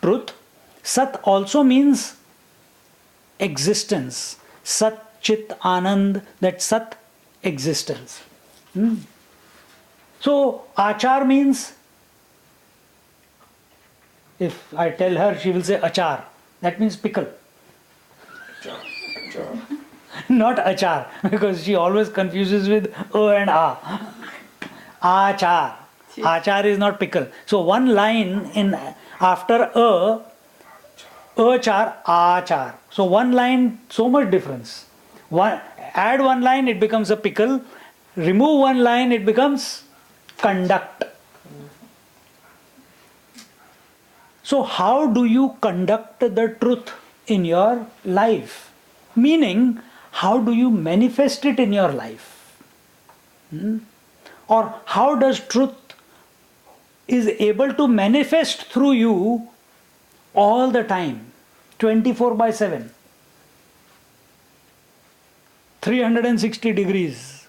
truth. Sat also means existence. Sat, Chit, Anand, that Sat, existence. So, Achar means, if I tell her, she will say Achar. That means pickle. Not Achar, because she always confuses with O and A. Achar. Achar is not pickle. So one line in after achar, achar. So one line, so much difference. Add one line, it becomes a pickle. Remove one line, it becomes conduct. So how do you conduct the truth in your life? Meaning, how do you manifest it in your life? Or how does truth is able to manifest through you all the time, 24/7, 360 degrees.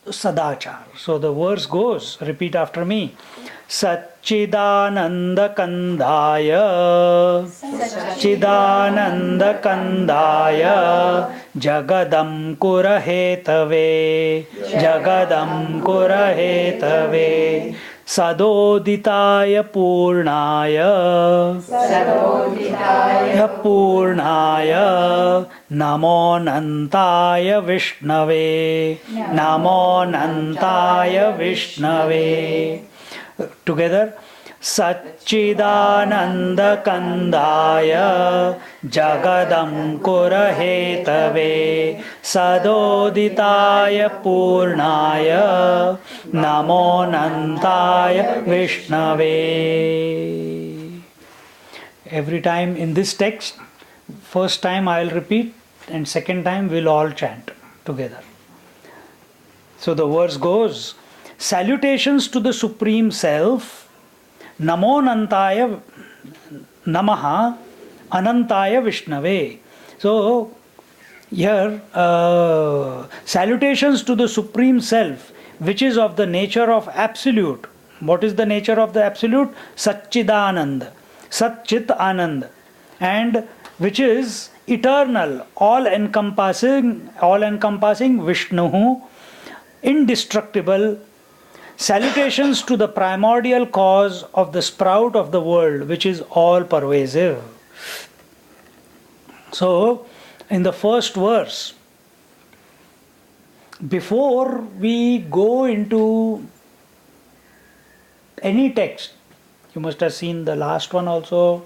Sadachar. So the verse goes, repeat after me. Satchidananda Kandaya Chidananda Kandaya Jagadam Kurahetave Jagadam Kurahetave Sadoditaya Purnaya Purnaya Namo Nantaya Vishnave Namo Nantaya Vishnave. Together, Satchidananda Kandaya Jagadam Kurahetave Sadoditaya Purnaya Namo Nantaya Vishnave. Every time in this text, first time I will repeat and second time we will all chant together. So the verse goes, salutations to the Supreme Self, Namo Nantaya Namaha Anantaya Vishnave. So here salutations to the Supreme Self, which is of the nature of Absolute. What is the nature of the Absolute? Satchidanand, Satchit Anand, and which is eternal, all-encompassing Vishnu, indestructible. Salutations to the primordial cause of the sprout of the world, which is all pervasive. So, in the first verse, before we go into any text, you must have seen the last one also,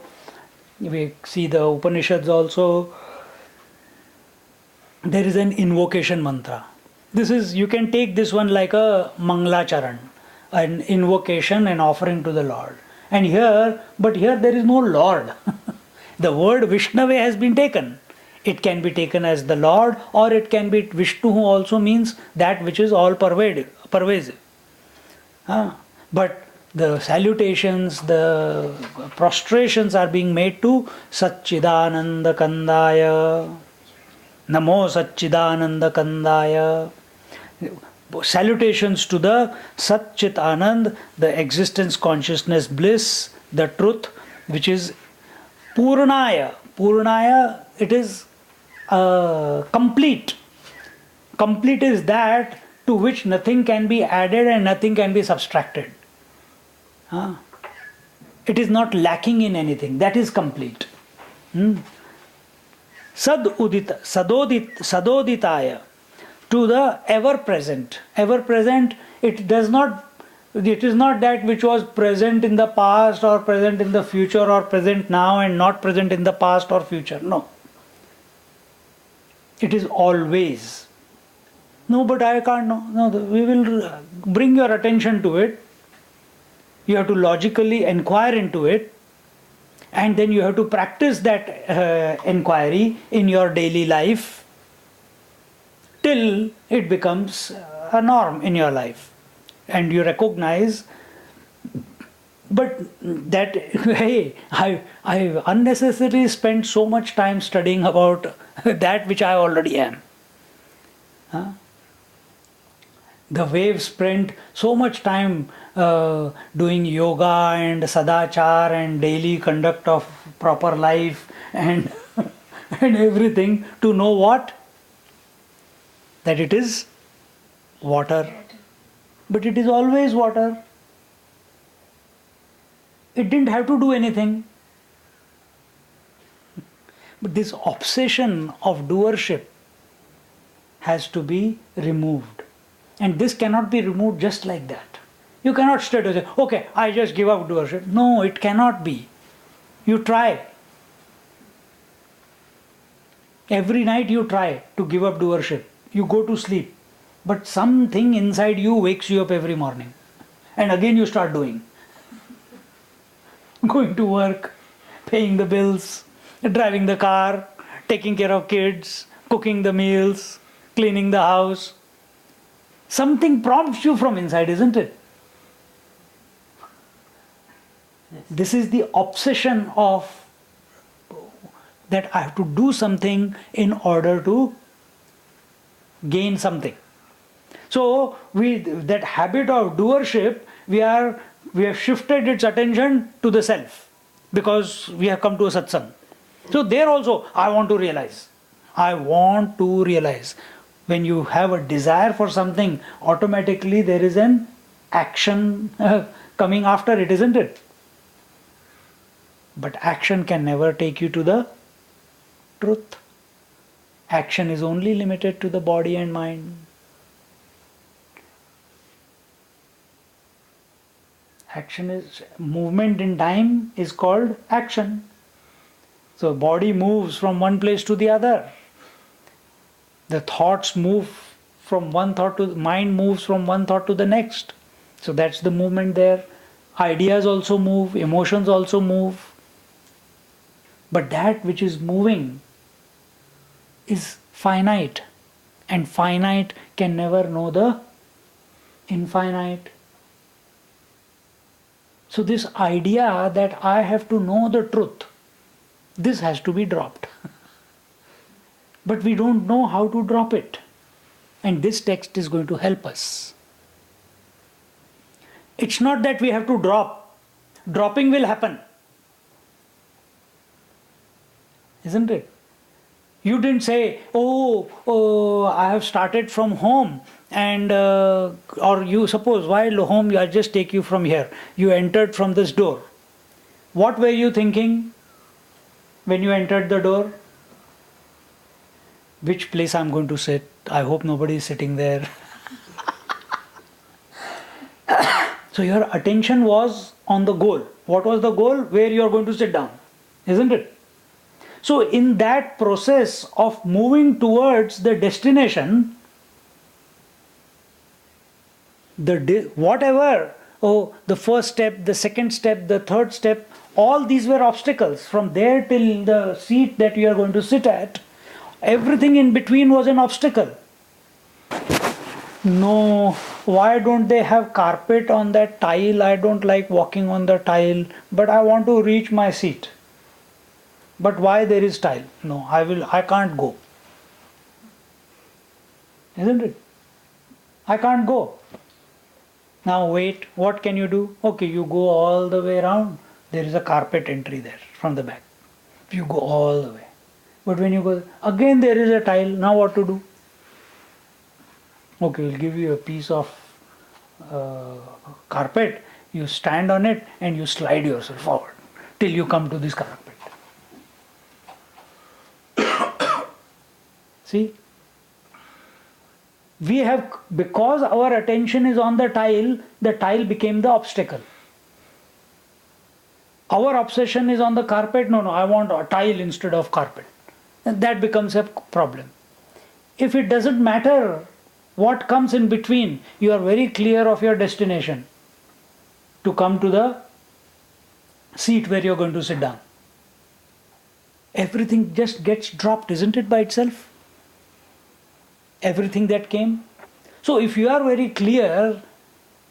we see the Upanishads also, there is an invocation mantra. This is, you can take this one like a Manglacharan, an invocation and offering to the Lord. And here, but here there is no Lord. The word Vishnave has been taken. It can be taken as the Lord, or it can be Vishnu, who also means that which is all pervasive. But the salutations, the prostrations are being made to Satchidananda Kandaya. Namo Satchidananda Kandaya. Salutations to the Satchit Anand, the existence, consciousness, bliss, the truth, which is Purnaya. Purnaya, it is complete. Complete is that to which nothing can be added and nothing can be subtracted. It is not lacking in anything. That is complete. Sadoditaya, to the ever present. Ever present, it is not that which was present in the past or present in the future or present now and not present in the past or future. No. It is always. No, but I can't know. No, we will bring your attention to it. You have to logically inquire into it, and then you have to practice that inquiry in your daily life till it becomes a norm in your life, and you recognize. But that, hey, I unnecessarily spent so much time studying about that which I already am. The waves spent so much time doing yoga and sadachar and daily conduct of proper life and and everything to know what? That it is water. But it is always water. It didn't have to do anything. But this obsession of doership has to be removed. And this cannot be removed just like that. You cannot straight away say, okay, I just give up doership. No, it cannot be. You try. Every night you try to give up doership. You go to sleep. But something inside you wakes you up every morning. And again you start doing. Going to work, paying the bills, driving the car, taking care of kids, cooking the meals, cleaning the house. Something prompts you from inside, isn't it? This is the obsession of that I have to do something in order to gain something. So that habit of doership, we have shifted its attention to the self because we have come to a satsang. So there also I want to realize. I want to realize. When you have a desire for something, automatically there is an action coming after it, isn't it? But action can never take you to the truth. Action is only limited to the body and mind. Action is movement in time is called action. So body moves from one place to the other. The thoughts move from one thought to mind moves from one thought to the next. So that's the movement there. Ideas also move, emotions also move. But that which is moving is finite, and finite can never know the infinite. So this idea that I have to know the truth, this has to be dropped. But we don't know how to drop it. And this text is going to help us. It's not that we have to drop. Dropping will happen. Isn't it? You didn't say, oh, I have started from home and or you suppose while home I just take you from here. You entered from this door. What were you thinking when you entered the door? Which place I'm going to sit? I hope nobody is sitting there. So your attention was on the goal. What was the goal? Where you are going to sit down, isn't it? So in that process of moving towards the destination, whatever, the first step, the second step, the third step, all these were obstacles. From there till the seat that you are going to sit at, everything in between was an obstacle. No, why don't they have carpet on that tile? I don't like walking on the tile, but I want to reach my seat. But why there is tile? No, I can't go. Isn't it? I can't go. Now wait, what can you do? Okay, you go all the way around. There is a carpet entry there from the back. You go all the way. But when you go, again there is a tile. Now what to do? Okay, we'll give you a piece of carpet. You stand on it and you slide yourself forward till you come to this carpet. See? We have, because our attention is on the tile became the obstacle. Our obsession is on the carpet. No, I want a tile instead of carpet. And that becomes a problem. If it doesn't matter what comes in between, you are very clear of your destination to come to the seat where you're going to sit down. Everything just gets dropped, isn't it, by itself? Everything that came. So if you are very clear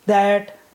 that